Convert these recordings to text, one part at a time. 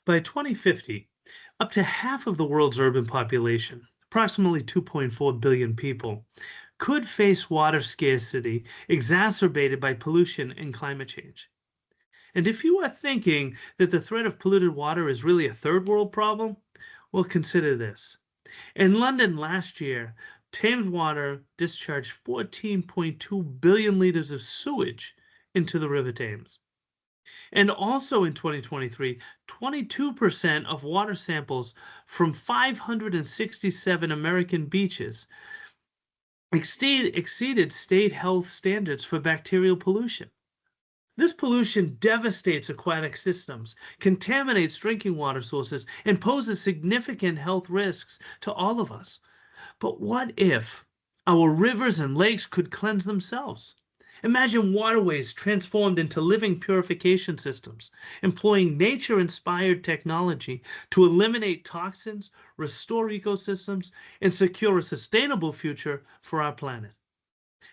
By 2050, up to half of the world's urban population, approximately 2.4 billion people, could face water scarcity exacerbated by pollution and climate change. And if you are thinking that the threat of polluted water is really a third world problem, well, consider this. In London last year, Thames Water discharged 14.2 billion liters of sewage into the River Thames. And also in 2023, 22% of water samples from 567 American beaches exceeded state health standards for bacterial pollution. This pollution devastates aquatic systems, contaminates drinking water sources, and poses significant health risks to all of us. But what if our rivers and lakes could cleanse themselves? Imagine waterways transformed into living purification systems, employing nature-inspired technology to eliminate toxins, restore ecosystems, and secure a sustainable future for our planet.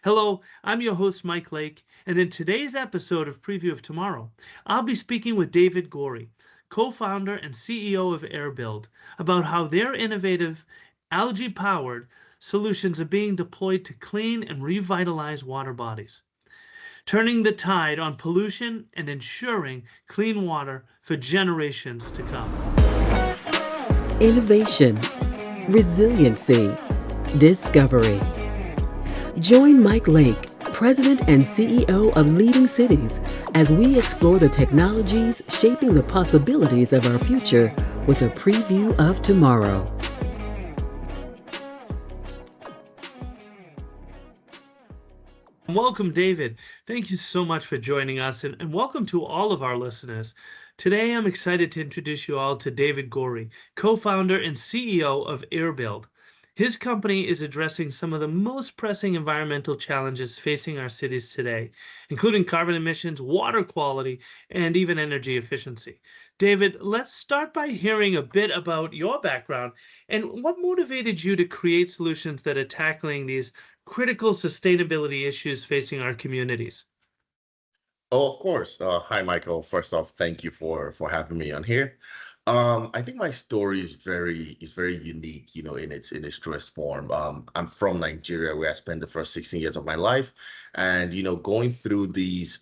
Hello, I'm your host, Mike Lake, and in today's episode of Preview of Tomorrow, I'll be speaking with David Gory, co-founder and CEO of Airbuild, about how their innovative, algae-powered solutions are being deployed to clean and revitalize water bodies, turning the tide on pollution and ensuring clean water for generations to come. Innovation, resiliency, discovery. Join Mike Lake, President and CEO of Leading Cities, as we explore the technologies shaping the possibilities of our future with a preview of tomorrow. Welcome, David. Thank you so much for joining us, and welcome to all of our listeners. Today, I'm excited to introduce you all to David Gory, co-founder and CEO of Airbuild. His company is addressing some of the most pressing environmental challenges facing our cities today, including carbon emissions, water quality, and even energy efficiency. David, let's start by hearing a bit about your background and what motivated you to create solutions that are tackling these critical sustainability issues facing our communities. Oh, of course. Hi, Michael. First off, thank you for having me on here. I think my story is very unique, in its truest form. I'm from Nigeria, where I spent the first 16 years of my life, and going through these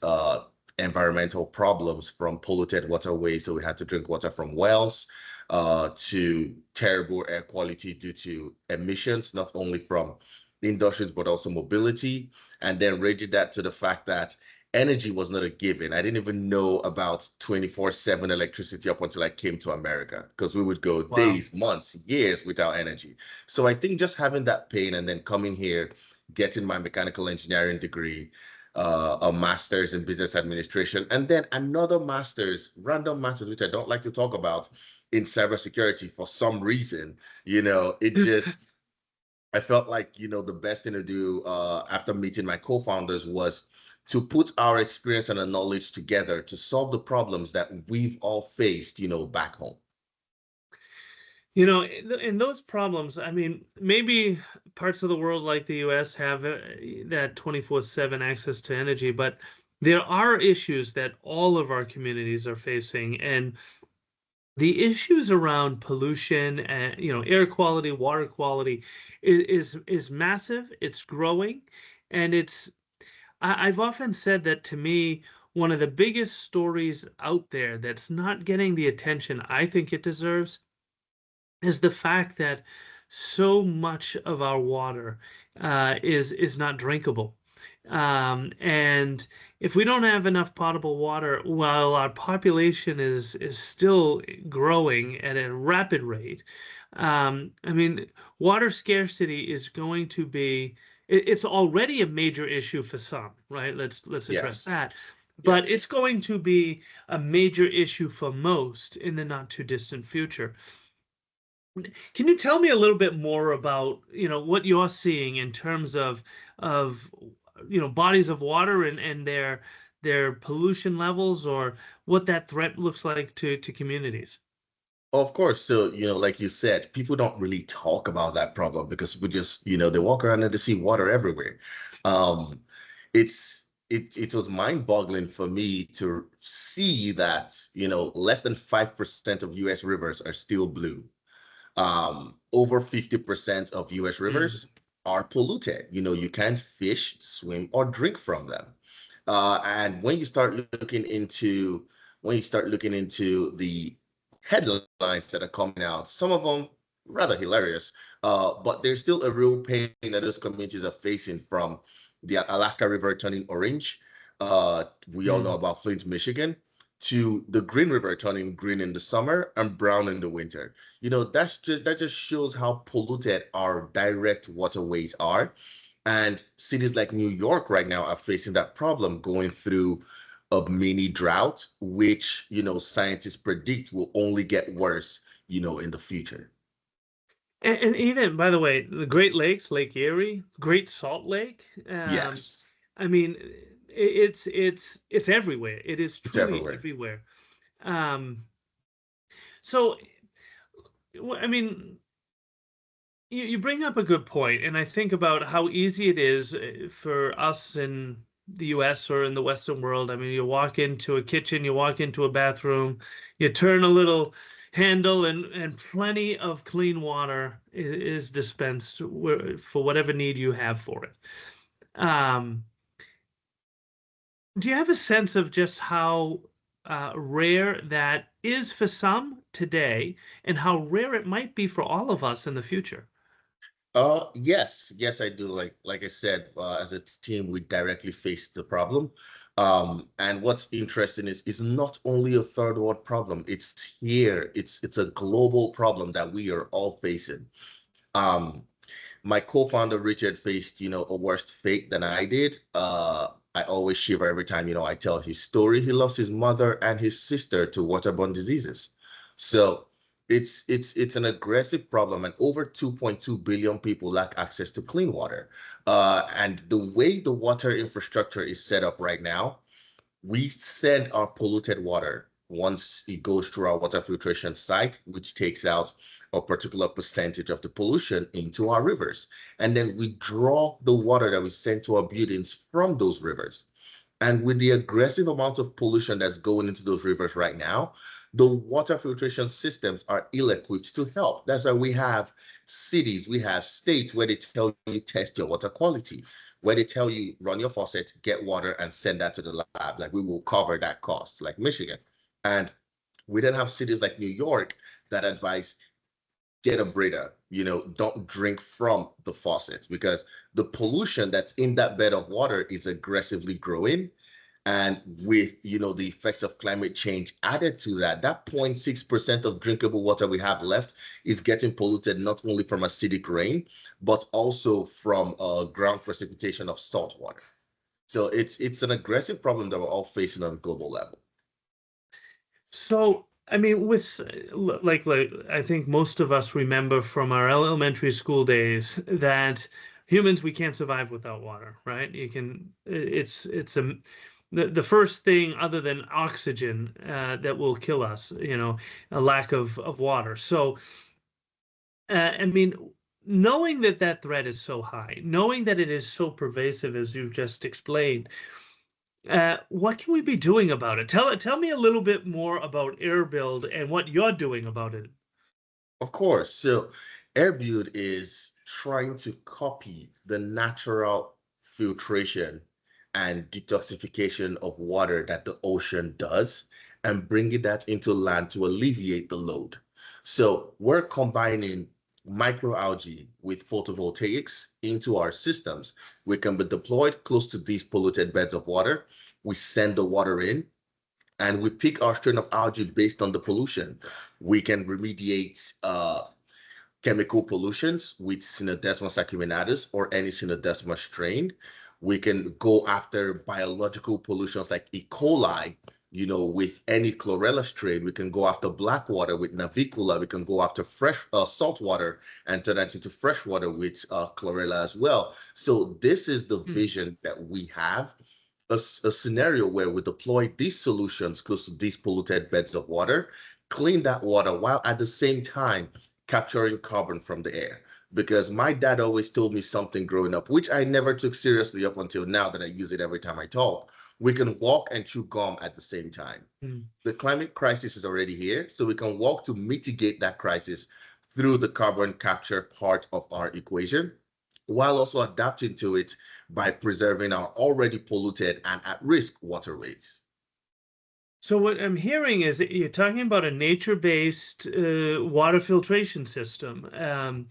environmental problems, from polluted waterways, so we had to drink water from wells, to terrible air quality due to emissions, not only from industries but also mobility, and then related that to the fact that energy was not a given. I didn't even know about 24/7 electricity up until I came to America, because we would go days, months, years without energy. So I think just having that pain and then coming here, getting my mechanical engineering degree, a master's in business administration, and then another master's, random master's, which I don't like to talk about, in cybersecurity for some reason, it just, I felt like, the best thing to do after meeting my co-founders was to put our experience and our knowledge together to solve the problems that we've all faced, back home. In those problems, I mean, maybe parts of the world like the US have that 24/7 access to energy, but there are issues that all of our communities are facing. And the issues around pollution and, air quality, water quality is massive. It's growing, and I've often said that, to me, one of the biggest stories out there that's not getting the attention I think it deserves is the fact that so much of our water is not drinkable. And if we don't have enough potable water, while our population is still growing at a rapid rate, I mean, water scarcity is going to be, it's already a major issue for some, right? Let's address Yes. that. But Yes. it's going to be a major issue for most in the not too distant future. Can you tell me a little bit more about, what you're seeing in terms of bodies of water and their pollution levels, or what that threat looks like to communities? Of course. So, like you said, people don't really talk about that problem because we just, they walk around and they see water everywhere. It's it was mind-boggling for me to see that, less than 5% of US rivers are still blue. Over 50% of US Mm. rivers are polluted. You can't fish, swim, or drink from them. And when you start looking into the headlines that are coming out, some of them rather hilarious, but there's still a real pain that those communities are facing, from the Alaska River turning orange. We all know Mm. about Flint, Michigan, to the Green River turning green in the summer and brown in the winter. That just shows how polluted our direct waterways are. And cities like New York right now are facing that problem, going through a mini drought, which, scientists predict will only get worse, in the future. And even, by the way, the Great Lakes, Lake Erie, Great Salt Lake. Yes, I mean, it's everywhere. It is it's truly everywhere. everywhere. Um, so, I mean, you bring up a good point, and I think about how easy it is for us in the US or in the Western world. I mean, you walk into a kitchen, you walk into a bathroom, you turn a little handle, and plenty of clean water is dispensed for whatever need you have for it. Um, do you have a sense of just how rare that is for some today, and how rare it might be for all of us in the future? Yes, I do. Like I said, as a team, we directly face the problem. And what's interesting is not only a third world problem. It's here. It's a global problem that we are all facing. Um, my co-founder Richard faced, a worse fate than I did. I always shiver every time, I tell his story. He lost his mother and his sister to waterborne diseases. So it's an aggressive problem, and over 2.2 billion people lack access to clean water. And the way the water infrastructure is set up right now, we send our polluted water once it goes through our water filtration site, which takes out a particular percentage of the pollution into our rivers. And then we draw the water that we send to our buildings from those rivers. And with the aggressive amount of pollution that's going into those rivers right now, the water filtration systems are ill-equipped to help. That's why we have cities, we have states where they tell you test your water quality, where they tell you run your faucet, get water, and send that to the lab. Like, we will cover that cost, like Michigan. And we then have cities like New York that advise get a breeder, don't drink from the faucets, because the pollution that's in that bed of water is aggressively growing. And with, the effects of climate change added to that, that 0.6% of drinkable water we have left is getting polluted, not only from acidic rain, but also from ground precipitation of salt water. So it's an aggressive problem that we're all facing on a global level. So, I mean, like I think most of us remember from our elementary school days that humans, we can't survive without water, right? It's the first thing other than oxygen that will kill us, a lack of water. So, I mean, knowing that that threat is so high, knowing that it is so pervasive, as you've just explained, what can we be doing about it? Tell me a little bit more about Airbuild and what you're doing about it. Of course. So Airbuild is trying to copy the natural filtration and detoxification of water that the ocean does, and bringing that into land to alleviate the load. So we're combining microalgae with photovoltaics into our systems. We can be deployed close to these polluted beds of water. We send the water in, and we pick our strain of algae based on the pollution. We can remediate chemical pollutions with Synodesmus acuminatus or any Synodesmus strain. We can go after biological pollutions like E. coli, with any chlorella strain. We can go after black water with Navicula. We can go after fresh salt water and turn that into fresh water with chlorella as well. So this is the vision that we have. A scenario where we deploy these solutions close to these polluted beds of water, clean that water while at the same time capturing carbon from the air. because my dad always told me something growing up, which I never took seriously up until now that I use it every time I talk. We can walk and chew gum at the same time. The climate crisis is already here, so we can work to mitigate that crisis through the carbon capture part of our equation, while also adapting to it by preserving our already polluted and at-risk waterways. So what I'm hearing is that you're talking about a nature-based water filtration system.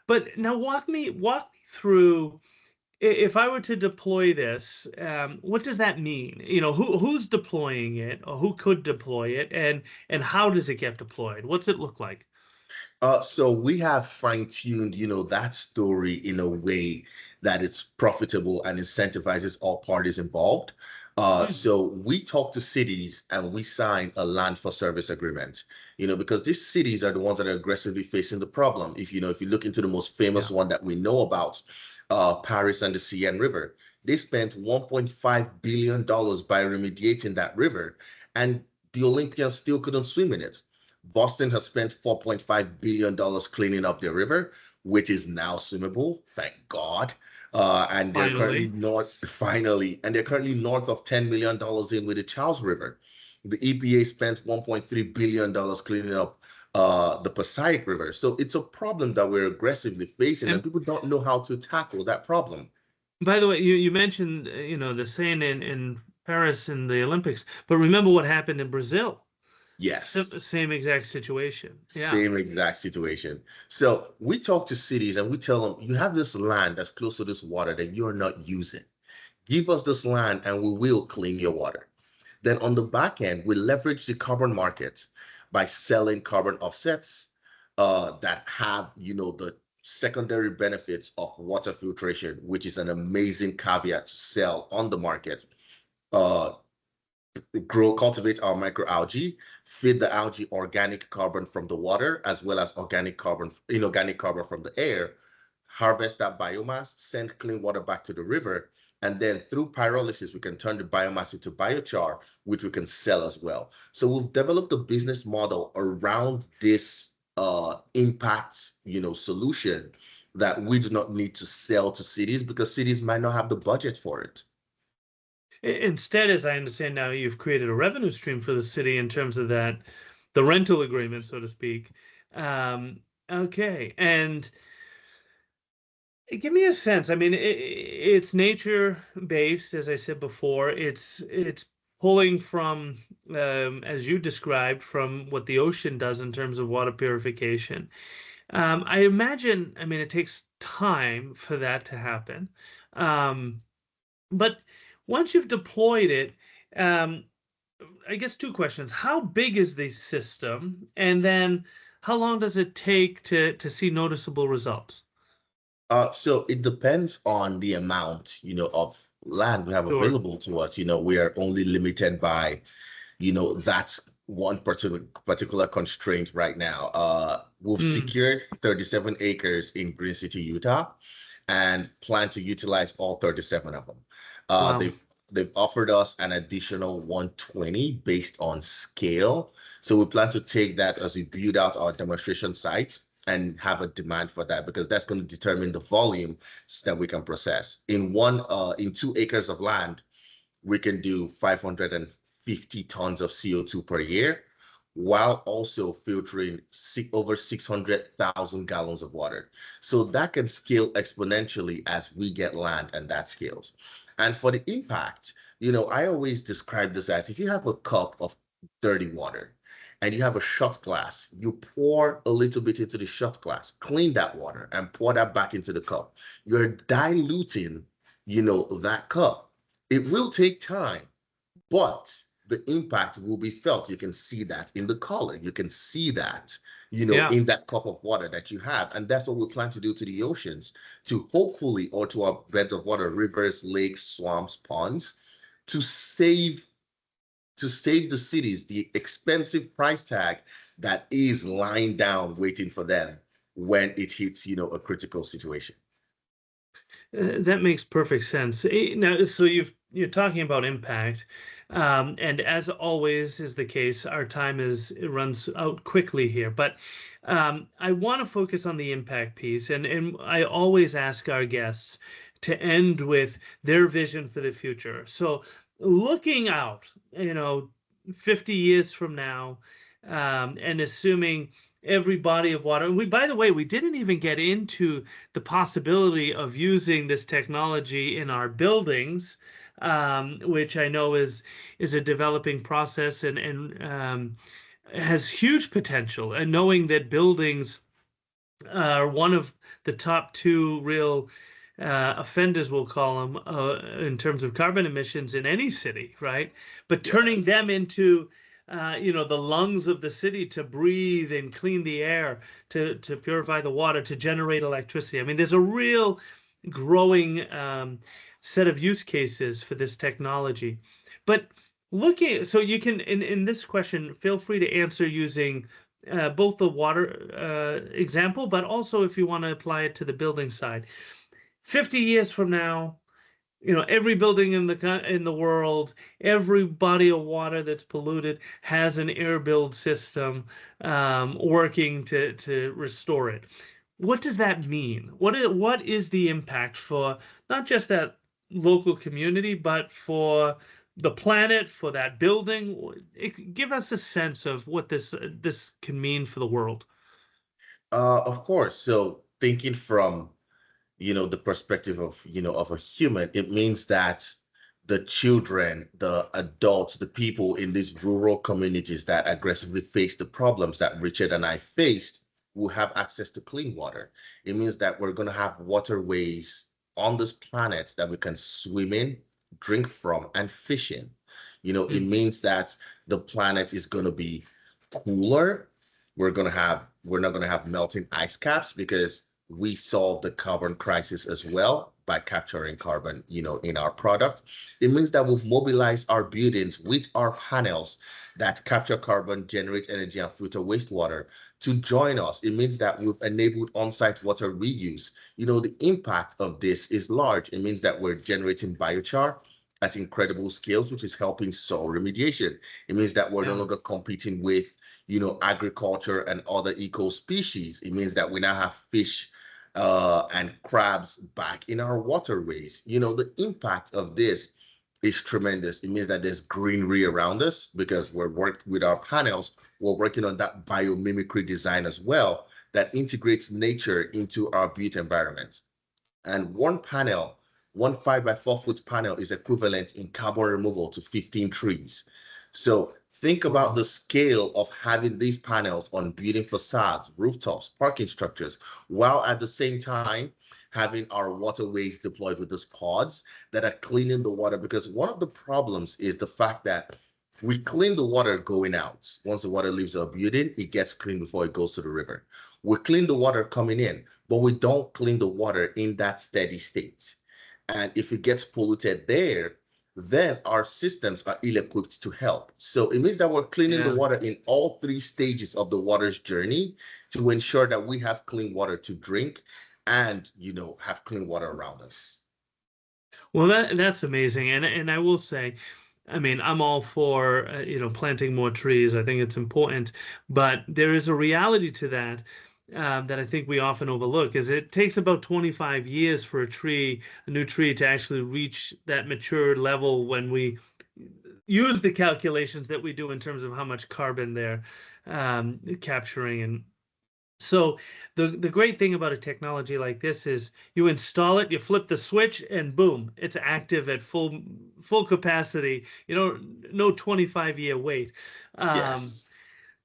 But now walk me through, if I were to deploy this, what does that mean? You know, who's deploying it, or who could deploy it, and how does it get deployed? What's it look like? So we have fine-tuned, that story in a way that it's profitable and incentivizes all parties involved. So we talk to cities and we sign a land for service agreement, because these cities are the ones that are aggressively facing the problem. If you look into the most famous one that we know about, Paris and the Seine River, they spent $1.5 billion by remediating that river, and the Olympians still couldn't swim in it. Boston has spent $4.5 billion cleaning up their river, which is now swimmable, thank God. And they're currently north of $10 million in with the Charles River. The EPA spent $1.3 billion cleaning up the Passaic River. So it's a problem that we're aggressively facing, and people don't know how to tackle that problem. By the way, you mentioned the Seine in Paris in the Olympics, but remember what happened in Brazil. Yes. Same exact situation. Yeah. Same exact situation. So we talk to cities and we tell them, you have this land that's close to this water that you're not using. Give us this land and we will clean your water. Then on the back end, we leverage the carbon market by selling carbon offsets that have, the secondary benefits of water filtration, which is an amazing caveat to sell on the market. Cultivate our microalgae, feed the algae organic carbon from the water, as well as inorganic carbon from the air, harvest that biomass, send clean water back to the river, and then through pyrolysis, we can turn the biomass into biochar, which we can sell as well. So we've developed a business model around this impact, solution that we do not need to sell to cities because cities might not have the budget for it. Instead, as I understand now, you've created a revenue stream for the city in terms of the rental agreement, so to speak. Okay, and give me a sense. I mean, it's nature-based, as I said before. It's pulling from, as you described, from what the ocean does in terms of water purification. I imagine, it takes time for that to happen. But once you've deployed it, I guess two questions. How big is the system? And then how long does it take to see noticeable results? So it depends on the amount, of land we have available to us. We are only limited by, that's one particular constraint right now. We've secured 37 acres in Green City, Utah, and plan to utilize all 37 of them. Wow. They've offered us an additional 120 based on scale. So we plan to take that as we build out our demonstration site and have a demand for that, because that's going to determine the volume that we can process. In 2 acres of land, we can do 550 tons of CO2 per year, while also filtering over 600,000 gallons of water. So that can scale exponentially as we get land and that scales. And for the impact, I always describe this as, if you have a cup of dirty water and you have a shot glass, you pour a little bit into the shot glass, clean that water and pour that back into the cup. You're diluting, that cup. It will take time, but the impact will be felt. You can see that in the color. You can see that, in that cup of water that you have. And that's what we plan to do to the oceans, to hopefully, or to our beds of water, rivers, lakes, swamps, ponds, to save the cities the expensive price tag that is lying down waiting for them when it hits, a critical situation. That makes perfect sense. Now, so you're talking about impact. And as always is the case, our time it runs out quickly here. But I want to focus on the impact piece, and I always ask our guests to end with their vision for the future. So looking out, 50 years from now, and assuming every body of water. And by the way, we didn't even get into the possibility of using this technology in our buildings, which I know is a developing process and has huge potential. And knowing that buildings are one of the top two real offenders, we'll call them, in terms of carbon emissions in any city, right? But turning them into the lungs of the city to breathe and clean the air, to purify the water, to generate electricity. I mean, there's a real growing set of use cases for this technology. But so you can, in this question, feel free to answer using both the water example, but also if you want to apply it to the building side. 50 years from now, every building in the world, every body of water that's polluted has an AirBuild system working to restore it. What does that mean? What is the impact for not just that local community, but for the planet, for that building? Give us a sense of what this can mean for the world. Of course. So thinking from the perspective of of a human, it means that the children, the adults, the people in these rural communities that aggressively face the problems that Richard and I faced will have access to clean water. It means that we're going to have waterways on this planet that we can swim in, drink from, and fish in. It means that the planet is going to be cooler. We're not going to have melting ice caps because we solve the carbon crisis as well by capturing carbon, in our product. It means that we've mobilized our buildings with our panels that capture carbon, generate energy, and filter wastewater to join us. It means that we've enabled on-site water reuse. The impact of this is large. It means that we're generating biochar at incredible scales, which is helping soil remediation. It means that we're no longer competing with, agriculture and other eco species. It means that we now have fish and crabs back in our waterways. The impact of this is tremendous. It means that there's greenery around us because we're working with our panels. We're working on that biomimicry design as well that integrates nature into our built environment. And one 5x4 foot panel is equivalent in carbon removal to 15 trees. So think about the scale of having these panels on building facades, rooftops, parking structures, while at the same time having our waterways deployed with these pods that are cleaning the water. Because one of the problems is the fact that we clean the water going out. Once the water leaves our building, it gets clean before it goes to the river. We clean the water coming in, but we don't clean the water in that steady state. And if it gets polluted there, then our systems are ill-equipped to help. So it means that we're cleaning the water in all three stages of the water's journey to ensure that we have clean water to drink and, have clean water around us. Well, that's amazing. And I will say, I mean, I'm all for, planting more trees. I think it's important, but there is a reality to that that I think we often overlook, is it takes about 25 years for a new tree to actually reach that mature level when we use the calculations that we do in terms of how much carbon they're capturing. And so the great thing about a technology like this is you install it, you flip the switch, and boom, it's active at full capacity. No 25-year wait. Yes.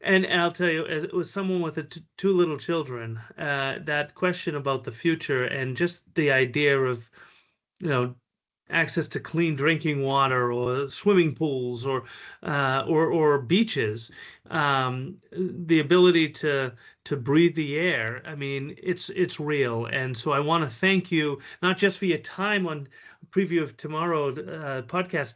And I'll tell you, as it was someone with two little children, that question about the future and just the idea of, access to clean drinking water or swimming pools or beaches, the ability to breathe the air. I mean, it's real. And so I want to thank you not just for your time on Preview of Tomorrow podcast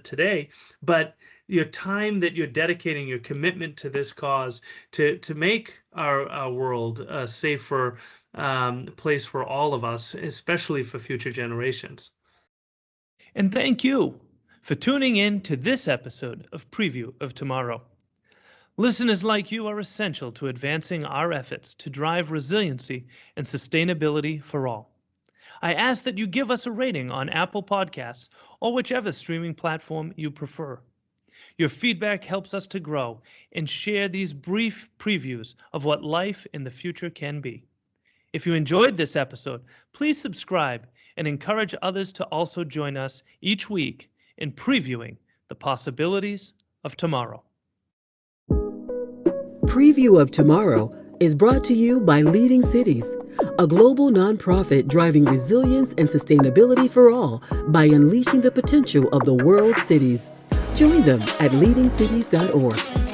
today, but your time that you're dedicating, your commitment to this cause to make our world a safer place for all of us, especially for future generations. And thank you for tuning in to this episode of Preview of Tomorrow. Listeners like you are essential to advancing our efforts to drive resiliency and sustainability for all. I ask that you give us a rating on Apple Podcasts or whichever streaming platform you prefer. Your feedback helps us to grow and share these brief previews of what life in the future can be. If you enjoyed this episode, please subscribe and encourage others to also join us each week in previewing the possibilities of tomorrow. Preview of Tomorrow is brought to you by Leading Cities, a global nonprofit driving resilience and sustainability for all by unleashing the potential of the world's cities. Join them at leadingcities.org.